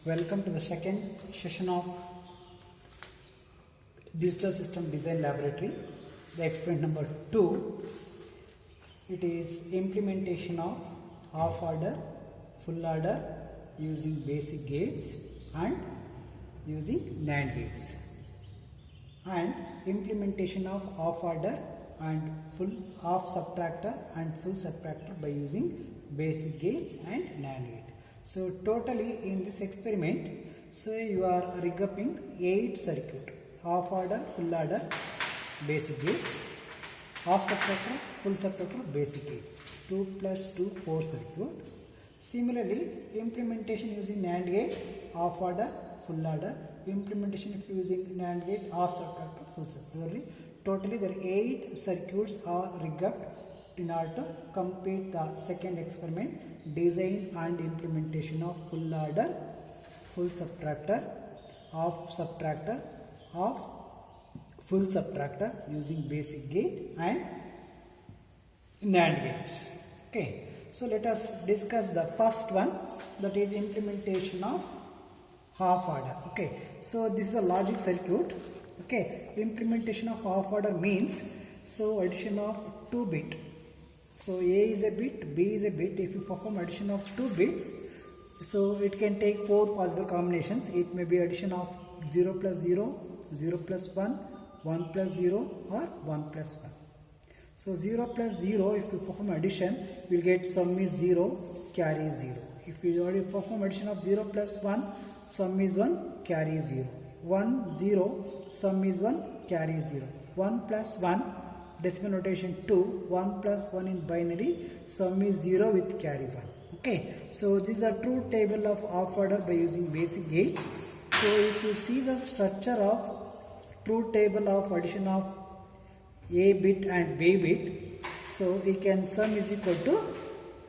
Welcome to the second session of Digital System Design Laboratory. The experiment number 2. It is implementation of half order, full order using basic gates and using NAND gates, and implementation of half order and full half subtractor and full subtractor by using basic gates and NAND gate. So totally in this experiment, so you are regrouping 8 circuit: half order, full order, basic gates, half subtractor, full subtractor, basic gates. 2 plus 2, 4 circuit. Similarly, implementation using NAND gate, half order, full order. Implementation if using NAND gate, half subtractor, full subtractor. Totally there are 8 circuits are regrouped in order to complete the second experiment: design and implementation of full order, full subtractor, half subtractor, half full subtractor using basic gate and NAND gates. Okay, so let us discuss the first one, that is implementation of half order. Okay, so this is a logic circuit. Okay, implementation of half order means so addition of 2 bit. So A is a bit, B is a bit. If you perform addition of 2 bits, so it can take 4 possible combinations. It may be addition of 0 plus 0, 0 plus 1, 1 plus 0 or 1 plus 1. So 0 plus 0, if you perform addition, you will get sum is 0, carry is 0. If you already perform addition of 0 plus 1, sum is 1, carry is 0. 1, 0, sum is 1, carry is 0. 1 plus 1, decimal notation 2, 1 plus 1 in binary, sum is 0 with carry 1. Okay, so this is a true table of half order by using basic gates. So if you see the structure of true table of addition of A bit and B bit, so we can sum is equal to,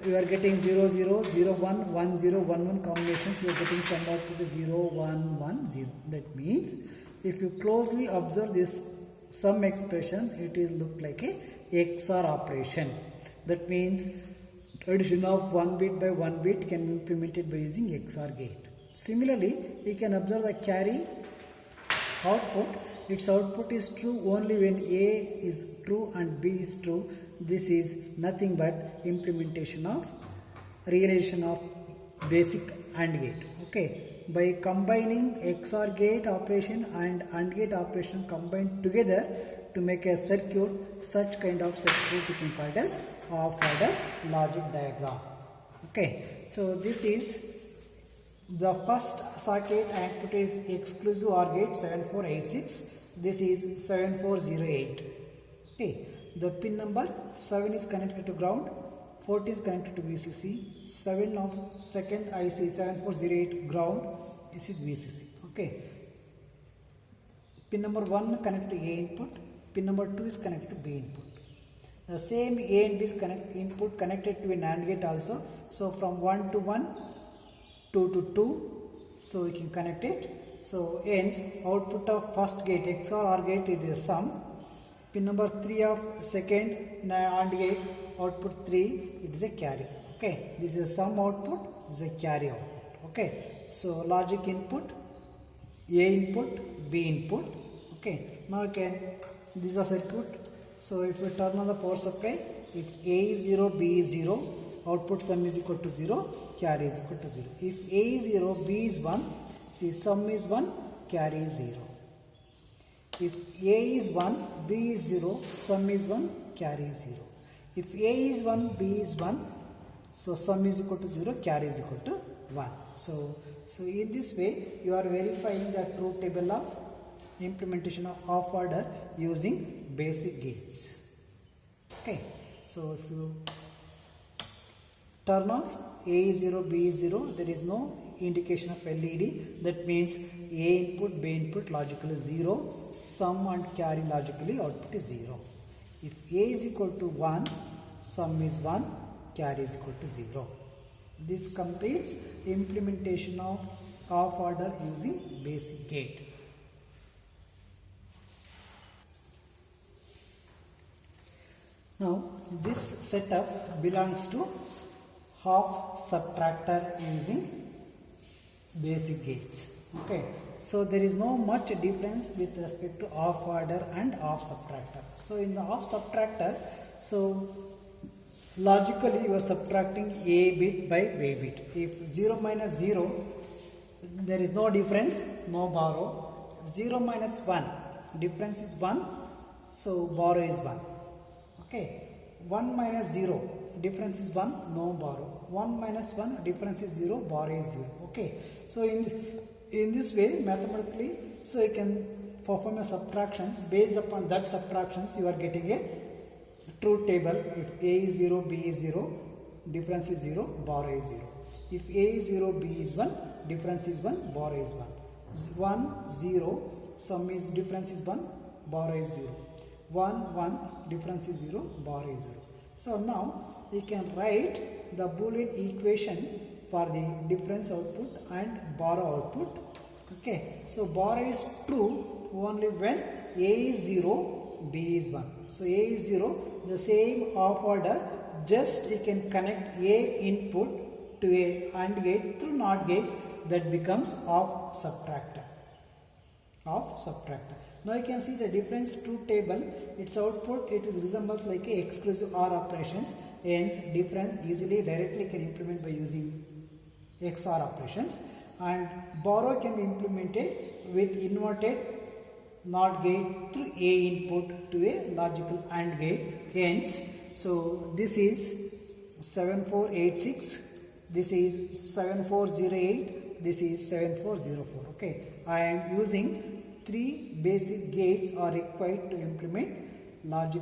you are getting 0 0 0 1 1 0 1 1 combinations, you are getting sum output is 0 1 1 0. That means if you closely observe this sum expression, it is look like a XOR operation. That means addition of 1 bit by 1 bit can be implemented by using XOR gate. Similarly, you can observe the carry output. Its output is true only when A is true and B is true. This is nothing but implementation of realization of basic AND gate. Okay, by combining XOR gate operation and AND gate operation combined together to make a circuit, such kind of circuit we can call it as half order logic diagram. Okay, so this is the first circuit output is exclusive OR gate 7486. This is 7408. Okay, the pin number 7 is connected to ground, 14 is connected to VCC, 7 of second IC 7408 ground. This is VCC. Okay, pin number 1 connected to A input, pin number 2 is connected to B input. The same A and B is input connected to a NAND gate also. So from 1 to 1, 2 to 2, so we can connect it. So hence output of first gate XOR OR gate, it is a sum. Pin number 3 of second NAND gate, output 3, it is a carry. Okay, this is a sum output, this is a carry output. Okay, so logic input, A input, B input. Okay, now this is a circuit. So if we turn on the power supply, if A is 0, B is 0, output sum is equal to 0, carry is equal to 0. If A is 0, B is 1, see sum is 1, carry is 0. If A is 1, B is 0, sum is 1, carry is 0. If A is 1, B is 1, so sum is equal to 0, carry is equal to 1. So in this way you are verifying the truth table of implementation of half order using basic gates. Okay, so if you turn off A is 0, B is 0, there is no indication of LED. That means A input, B input logically 0, sum and carry logically output is 0. If A is equal to 1, sum is 1, carry is equal to 0. This completes implementation of half order using basic gate. Now this setup belongs to half subtractor using basic gates. Okay, so there is no much difference with respect to off adder and off subtractor. So in the off subtractor, so logically you are subtracting a bit by b bit. If 0 minus 0, there is no difference, no borrow. 0 minus 1, difference is 1, so borrow is 1. Okay, 1 minus 0, difference is 1, no borrow. 1 minus 1, difference is 0, borrow is 0. Okay, so in this way, mathematically, so you can perform your subtractions. Based upon that subtractions, you are getting a truth table. If a is 0, b is 0, difference is 0, borrow is 0. If a is 0, b is 1, difference is 1, borrow is 1. 1, 0, sum is difference is 1, borrow is 0. 1, 1, difference is 0, borrow is 0. So now you can write the Boolean equation for the difference output and borrow output. Okay, so borrow is true only when a is 0, b is 1. So a is 0, the same off order, just you can connect a input to a AND gate through NOT gate, that becomes off subtractor. Now you can see the difference truth table, its output, it is resembles like a exclusive OR operations, hence difference easily directly can implement by using XOR operations, and borrow can be implemented with inverted NOT gate through a input to a logical AND gate. Hence, so this is 7486, this is 7408, this is 7404. Okay, I am using 3 basic gates are required to implement logic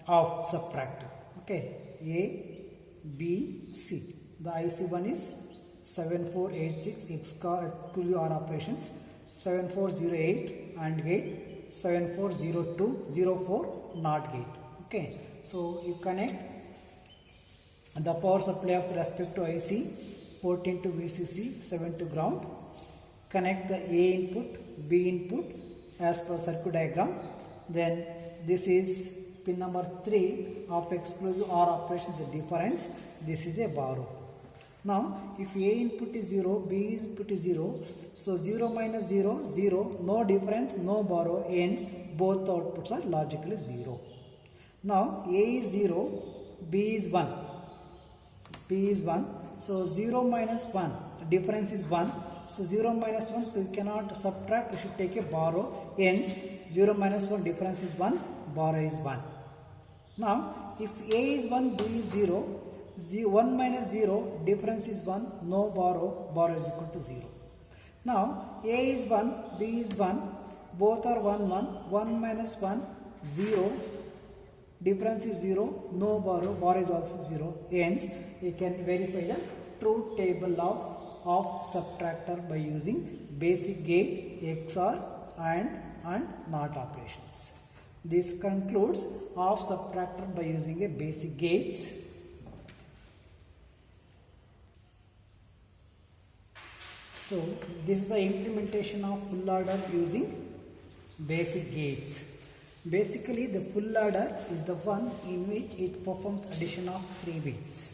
of subtractor. Okay, A, B, C. The IC one is 7486 exclusive OR operations, 7408 AND gate, 740204 NOT gate. Okay, so you connect the power supply of respect to IC, 14 to VCC, 7 to ground. Connect the A input, B input as per circuit diagram. Then this is pin number 3 of exclusive OR operations, the difference. This is a borrow. Now if A input is 0, B input is 0, so 0 minus 0, 0, no difference, no borrow, hence both outputs are logically 0. Now A is 0, B is 1, B is 1, so 0 minus 1, difference is 1, so 0 minus 1, so you cannot subtract, you should take a borrow, hence 0 minus 1, difference is 1, borrow is 1. Now if A is 1, B is 0, 1 minus 0, difference is 1, no borrow, borrow is equal to 0. Now A is 1, B is 1, both are 1, 1, 1 minus 1, 0, difference is 0, no borrow, borrow is also 0. Hence, you can verify the truth table of subtractor by using basic gate, XOR and NOT operations. This concludes of subtractor by using a basic gates. So this is the implementation of full adder using basic gates. Basically, the full adder is the one in which it performs addition of 3 bits.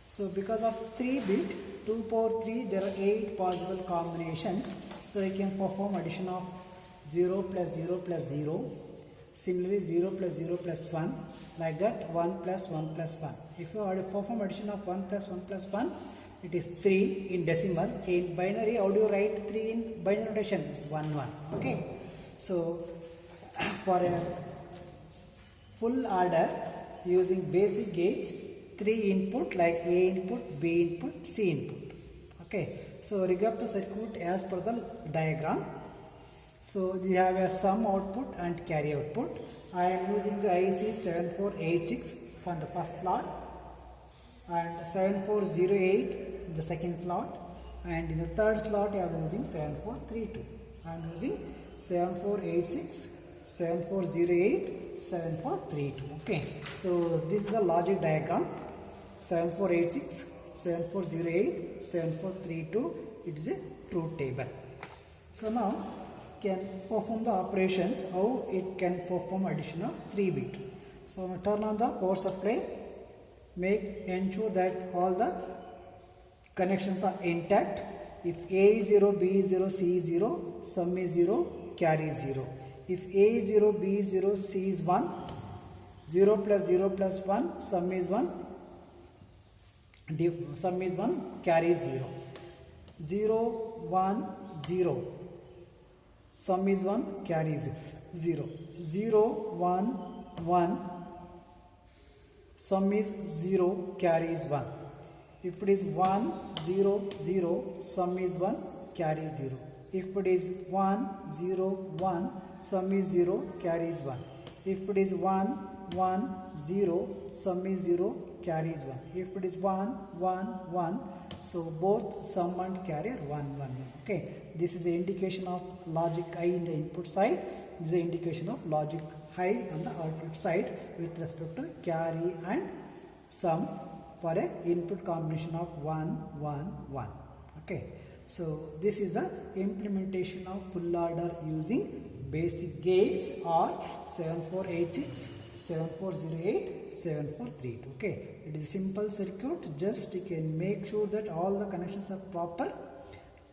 So because of 3 bit, 2 power 3, there are 8 possible combinations. So you can perform addition of 0 plus 0 plus 0. Similarly, 0 plus 0 plus 1. Like that, 1 plus 1 plus 1. If you perform addition of 1 plus 1 plus 1, it is 3 in decimal. In binary, how do you write 3 in binary notation? It's 1, 1. Okay. So for a full adder using basic gates, 3 input like A input, B input, C input. Okay. So regard to circuit as per the diagram. So we have a sum output and carry output. I am using the IC 7486 for the first slot and 7408 in the second slot, and in the third slot I am using 7432. I am using 7486, 7408, 7432. Okay, so this is the logic diagram. 7486, 7408, 7432. It is a truth table. So now can perform the operations, how it can perform addition of 3 bit. So now turn on the power supply, ensure that all the connections are intact, if A is 0, B is 0, C is 0, sum is 0, carry is 0. If A is 0, B is 0, C is 1, 0 plus 1, sum is 1, sum is 1, carry is 0. 0, 1, 0, sum is 1, carry is 0. 0, 1, 1, sum is 0, carry is 1. If it is 1, 0, 0, sum is 1, carry is 0. If it is 1, 0, 1, sum is 0, carry is 1. If it is 1, 1, 0, sum is 0, carry is 1. If it is 1, 1, 1, so both sum and carry are 1, 1, 1. Okay, this is the indication of logic high in the input side. This is the indication of logic high on the output side with respect to carry and sum for a input combination of 1, 1, 1. Okay, so this is the implementation of full adder using basic gates or 7486, 7408, 7432. Okay, it is a simple circuit. Just you can make sure that all the connections are proper.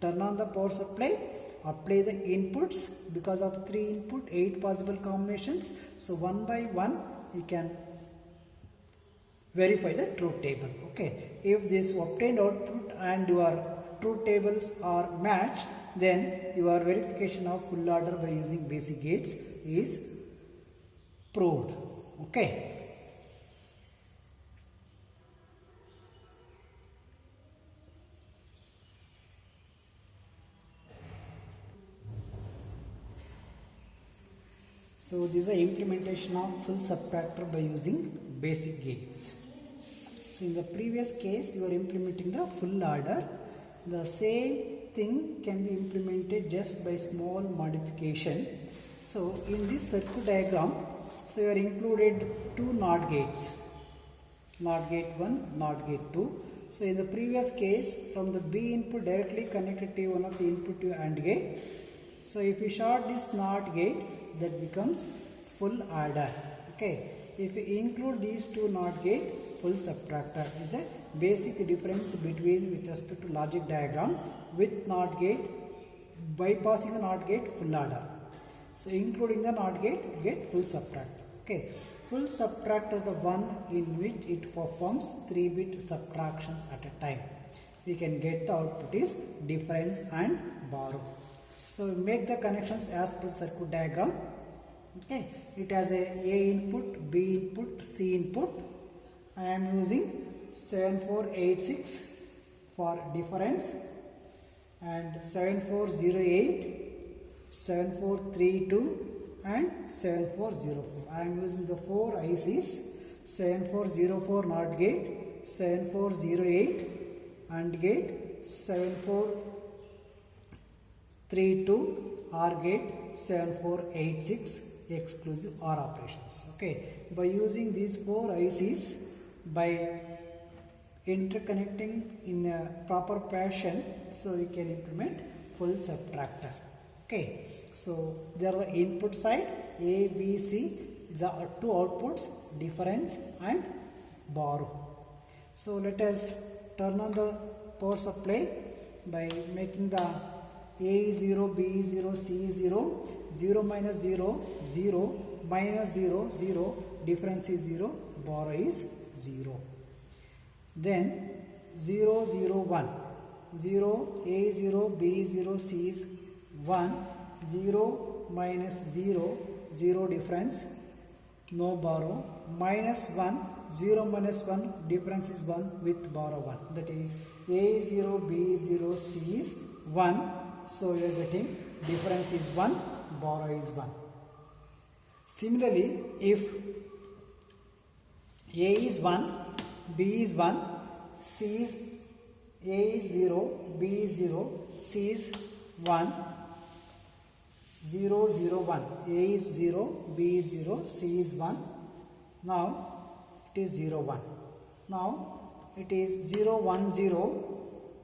Turn on the power supply, apply the inputs. Because of 3 input, 8 possible combinations. So one by one you can verify the truth table. Okay, if this obtained output and your truth tables are matched, then your verification of full adder by using basic gates is proved. Okay. So this is the implementation of full subtractor by using basic gates. So in the previous case you are implementing the full adder. The same thing can be implemented just by small modification. So in this circuit diagram, so you are included 2 NOT gates, NOT gate 1, NOT gate 2. So in the previous case, from the B input directly connected to one of the input to AND gate. So if you short this NOT gate, that becomes full adder. Okay, if you include these 2 NOT gate, full subtractor is a basic difference between with respect to logic diagram. With NOT gate, bypassing the NOT gate, full adder. So including the NOT gate, you get full subtractor. Okay, full subtractor is the one in which it performs 3-bit subtractions at a time. We can get the output is difference and borrow. So make the connections as per circuit diagram. Okay, it has a input, B input, C input. I am using 7486 for difference and 7408, 7432 and 7404. I am using the 4 ICs, 7404 NOT gate, 7408 AND gate, 7432 OR gate, 7486 exclusive OR operations. Okay, by using these 4 ICs, by interconnecting in a proper fashion, so we can implement full subtractor. Okay, so there are the input side A, B, C, the 2 outputs, difference and borrow. So let us turn on the power supply by making the A is 0, B is 0, C is 0, 0 minus 0, 0, minus 0, 0, difference is 0, borrow is 0. Then 0, 0, 1, 0, A is 0, B is 0, C is 1, 0 minus 0, 0 difference, no borrow, minus 1, 0 minus 1, difference is 1 with borrow 1. That is A is 0, B is 0, C is 1. So you are getting difference is 1, borrow is 1. Similarly, if A is 1, B is 1, C is A is 0, B is 0, C is 1, 0, 0, 1. A is 0, B is 0, C is 1. Now it is 0, 1. Now it is 0, 1, 0,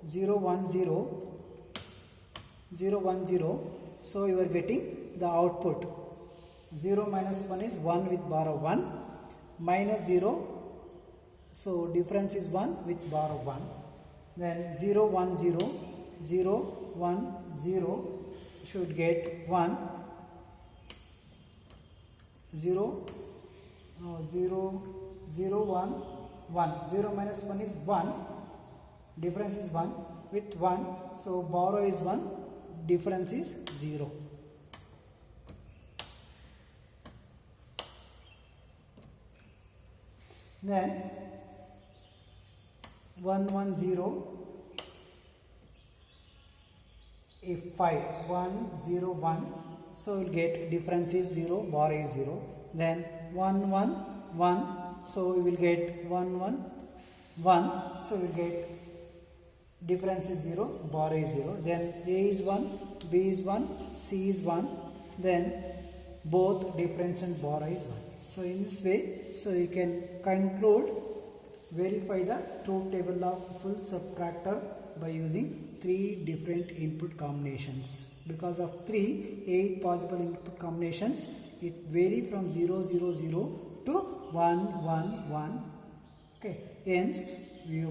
0, 1, 0, 0, 1, 0. So you are getting the output. 0 minus 1 is 1 with borrow 1, minus 0. So difference is 1 with borrow 1. Then 0, 1, 0, 0 1 0 should get 1, 0 0 0 1 1, 0 minus 1 is 1, difference is 1, with 1, so borrow is 1, difference is 0. Then 1 1 0, if 5 1 0 1, so we'll get difference is 0, borrow is 0. Then 1 1 1, so we will get 1 1 1, so we'll get difference is 0, borrow is 0. Then A is 1, B is 1, C is 1, then both difference and borrow is 1. So in this way, so you can conclude, verify the truth table of full subtractor by using 3 different input combinations. Because of 8 possible input combinations, it vary from 0 0 0 to 1 1 1. Okay, hence we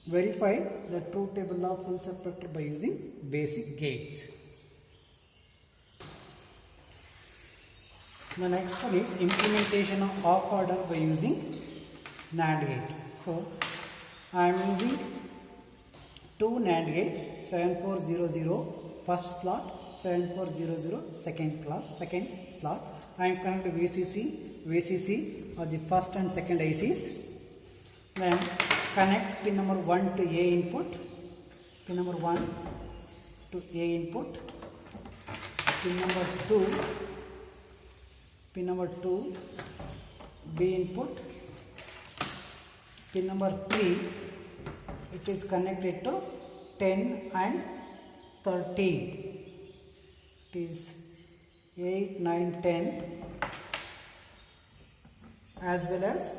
verify the truth table of full subtractor by using basic gates. The next one is implementation of half order by using NAND gate. So I am using 2 NAND gates, 7400 first slot, 7400 second slot. I am connected VCC or the first and second ICs. Then connect pin number 1 to A input, pin number 1 to A input, pin number 2 B input, pin number 3 it is connected to 10 and 13, it is 8 9 10 as well as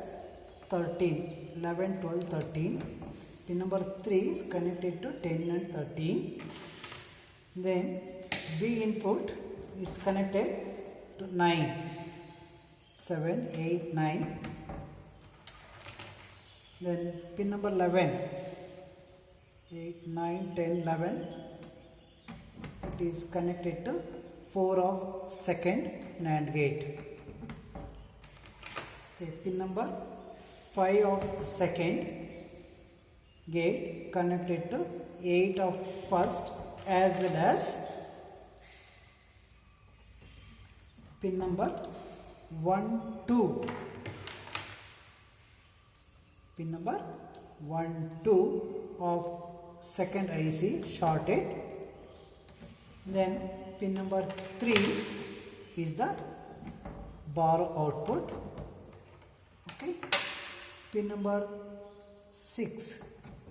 13, 11 12 13. Pin number 3 is connected to 10 and 13. Then B input is connected to 9, 7 8 9. Then pin number 11, 8 9 10 11, it is connected to 4 of second NAND gate. Okay, pin number 5 of second gate connected to 8 of first as well as pin number 1 2, pin number 1 2 of second IC shorted. Then pin number 3 is the borrow output. Okay, pin number 6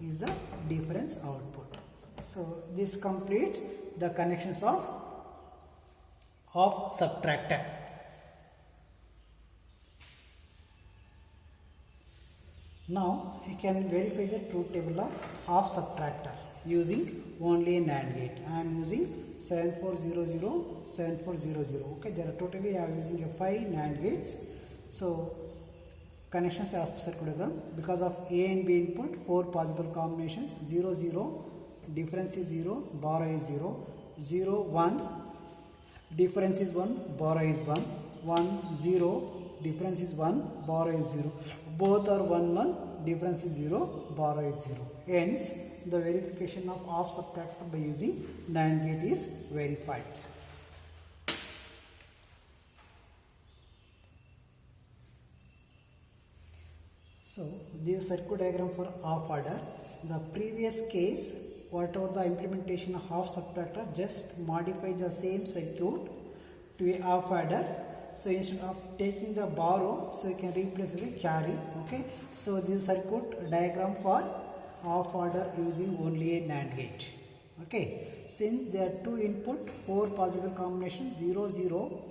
is the difference output. So this completes the connections of subtractor. Now you can verify the truth table of half subtractor using only a NAND gate. I am using 7400, 7400. Okay, there are totally I am using a 5 NAND gates. So connections as per circuit diagram. Because of A and B input, 4 possible combinations, 0 0, difference is 0, borrow is 0, 0 1, difference is 1, borrow is 1, 1 0, difference is 1, borrow is 0. Both are 1 1, difference is 0, borrow is 0. Hence the verification of half subtractor by using NAND gate is verified. So this is circuit diagram for half order. The previous case, whatever the implementation of half subtractor, just modify the same circuit to a half adder. So instead of taking the borrow, so you can replace the carry. Okay, so this is circuit diagram for half order using only a NAND gate. Okay, since there are 2 input, 4 possible combinations, 0 0,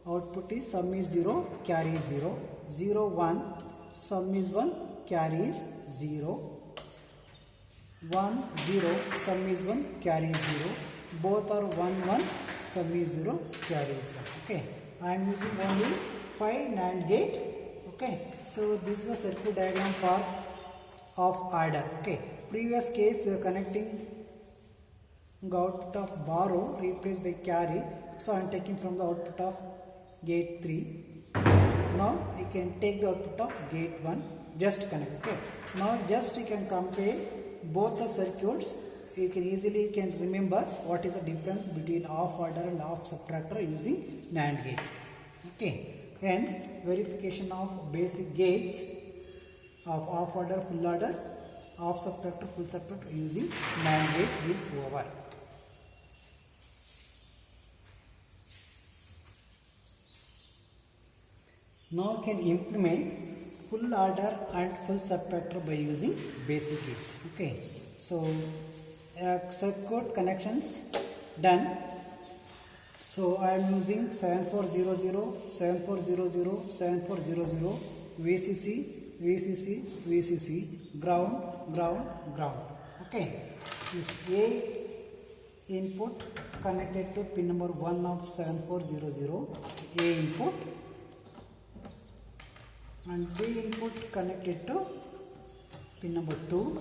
output is sum is 0, carry is 0, 0 1, sum is 1, carry is 0, 1 0, sum is 1, carry is 0, both are 1 1, sum is 0, carry is 1. Okay, I am using only 5 NAND gate. Okay, so this is the circuit diagram for of order. Okay, previous case connecting output of borrow replaced by carry, so I am taking from the output of gate 3. Now you can take the output of gate 1, just connect. Okay, now just you can compare both the circuits. You can easily remember what is the difference between off order and off subtractor using NAND gate. Okay, hence verification of basic gates of off order, full order, off subtractor, full subtractor using NAND gate is over. Now you can implement full order and full subtractor by using basic gates. Okay, so circuit connections done. So I am using 7400, 7400, 7400, VCC, VCC, VCC, ground, ground, ground. Okay, this A input connected to pin number 1 of 7400, A input, and B input connected to pin number 2.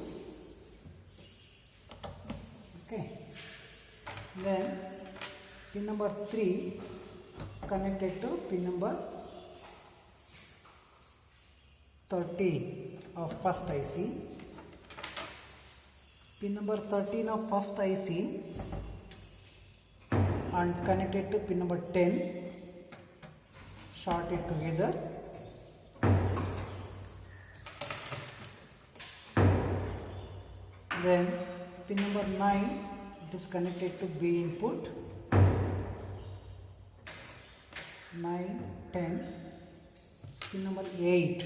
Okay, then pin number 3 connected to pin number 13 of first IC. Pin number 13 of first IC and connected to pin number 10, shorted together. Then pin number 9, it is connected to B input, 9, 10. Pin number 8,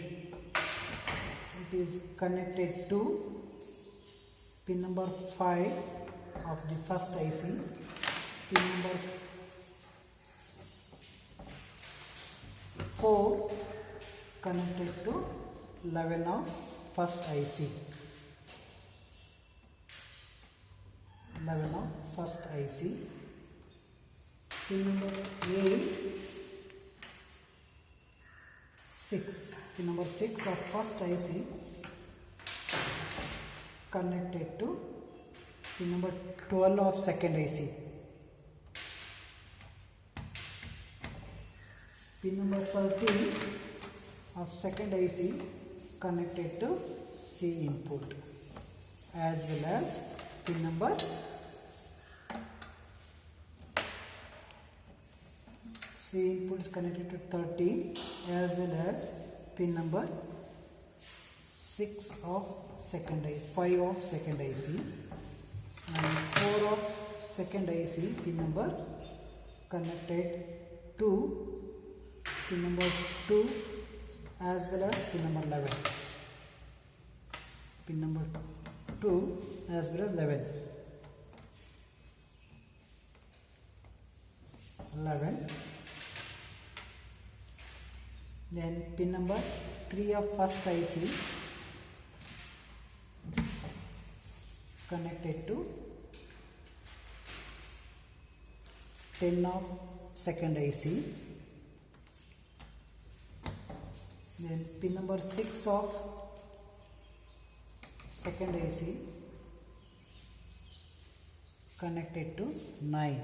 it is connected to pin number 5 of the first IC, pin number 4 connected to 11 of first IC. 11 of first IC. Pin number 8, 6. Pin number 6 of first IC connected to pin number 12 of second IC. Pin number 13 of second IC connected to C input, as well as pin number C input is connected to 13, as well as pin number 6 of second IC, 5 of second IC, and 4 of second IC pin number connected to pin number 2, as well as pin number 11. Pin number 2 as well as 11. 11. Then pin number 3 of first IC connected to 10 of second IC. Then pin number 6 of second IC connected to 9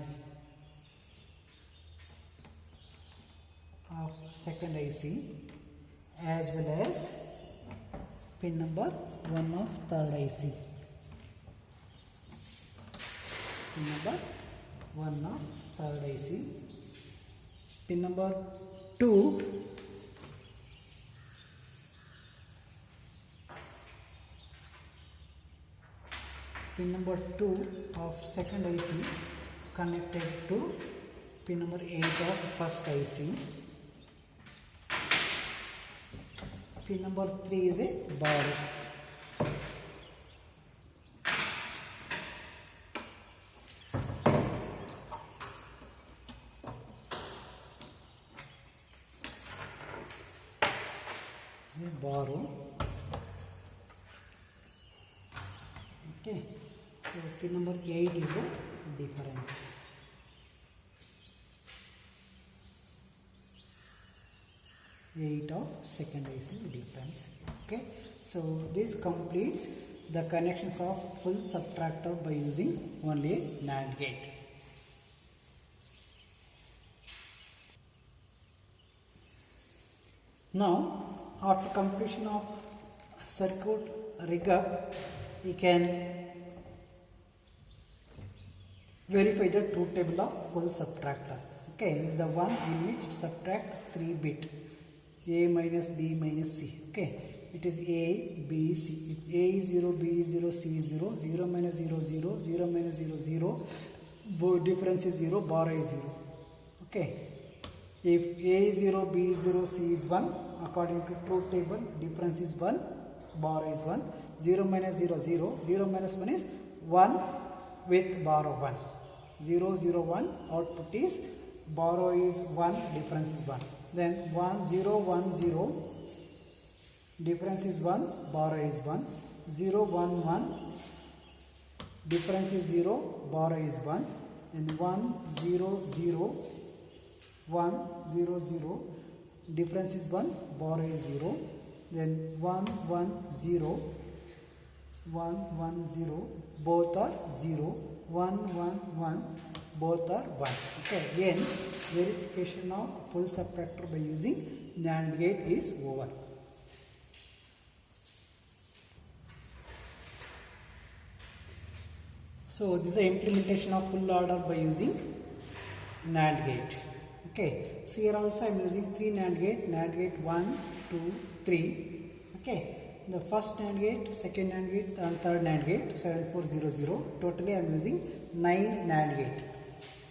of second IC, as well as pin number 1 of third IC. Pin number 1 of third IC. Pin number 2 pin number 2 of second IC connected to pin number 8 of first IC. Pin number 3 is a borrow. Borrow. Okay, so pin number 8 is the difference. Eight of second IC is the difference. Okay, So this completes the connections of full subtractor by using only a NAND gate. Now, after completion of circuit rig up, you can verify the truth table of full subtractor. Okay, this is the one in which subtract 3 bit A minus B minus C. Okay, it is A, B, C. If A is 0, B is 0, C is 0, 0 minus 0, 0, 0 minus 0, 0, difference is 0, bar is 0. Okay, if A is 0, B is 0, C is 1, according to truth table, difference is 1, bar is 1, 0 minus 0, 0, 0 minus 1 is 1 with bar of 1. 0, 0, 1, output is borrow is 1, difference is 1. Then 1, 0, 1, 0, difference is 1, borrow is 1. 0, 1, 1, difference is 0, borrow is 1. Then 1, 0, 0, 1, 0, 0, difference is 1, borrow is 0. Then 1, 1, 0, 1, 1, 0, both are 0. 1, 1, 1, both are 1. Okay, hence verification of full subtractor by using NAND gate is over. So this is the implementation of full order by using NAND gate. Okay, so here also I am using 3 NAND gate 1, 2, 3. Okay. The first NAND gate, second NAND gate and third NAND gate 7400. Totally I am using 9 NAND gate.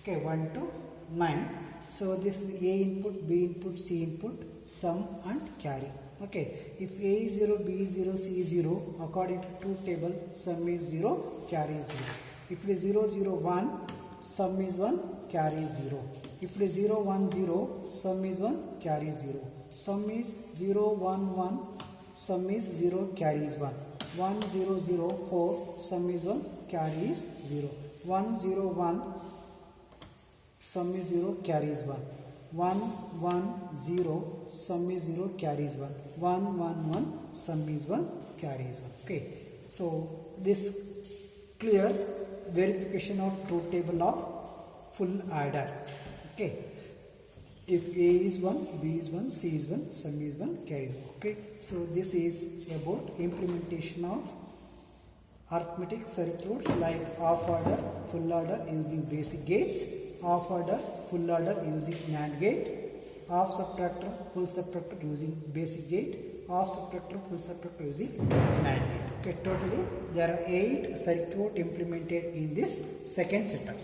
Okay, 1 to 9. So this is A input, B input, C input, sum and carry. Okay, if A is 0, B is 0, C is 0, according to truth table, sum is 0, carry is 0. If it is 0, 0, 1, sum is 1, carry is 0. If it is 0, 1, 0, sum is 1, carry is 0. Sum is 0, 1, 1. Sum is 0, carry is 1. 1, 0, 0, 4, sum is 1, carry is 0. 1, 0, 1, sum is 0, carry is 1. 1, 1, 0, sum is 0, carry is 1. 1, 1, 1, sum is 1, carry is 1. Okay, so this clears verification of truth table of full adder. Okay. If A is 1, B is 1, C is 1, sum is 1, carry is 1. Okay. So this is about implementation of arithmetic circuits like half order, full order using basic gates, half order, full order using NAND gate, half subtractor, full subtractor using basic gate, half subtractor, full subtractor using NAND gate. Okay. Totally there are 8 circuits implemented in this second setup.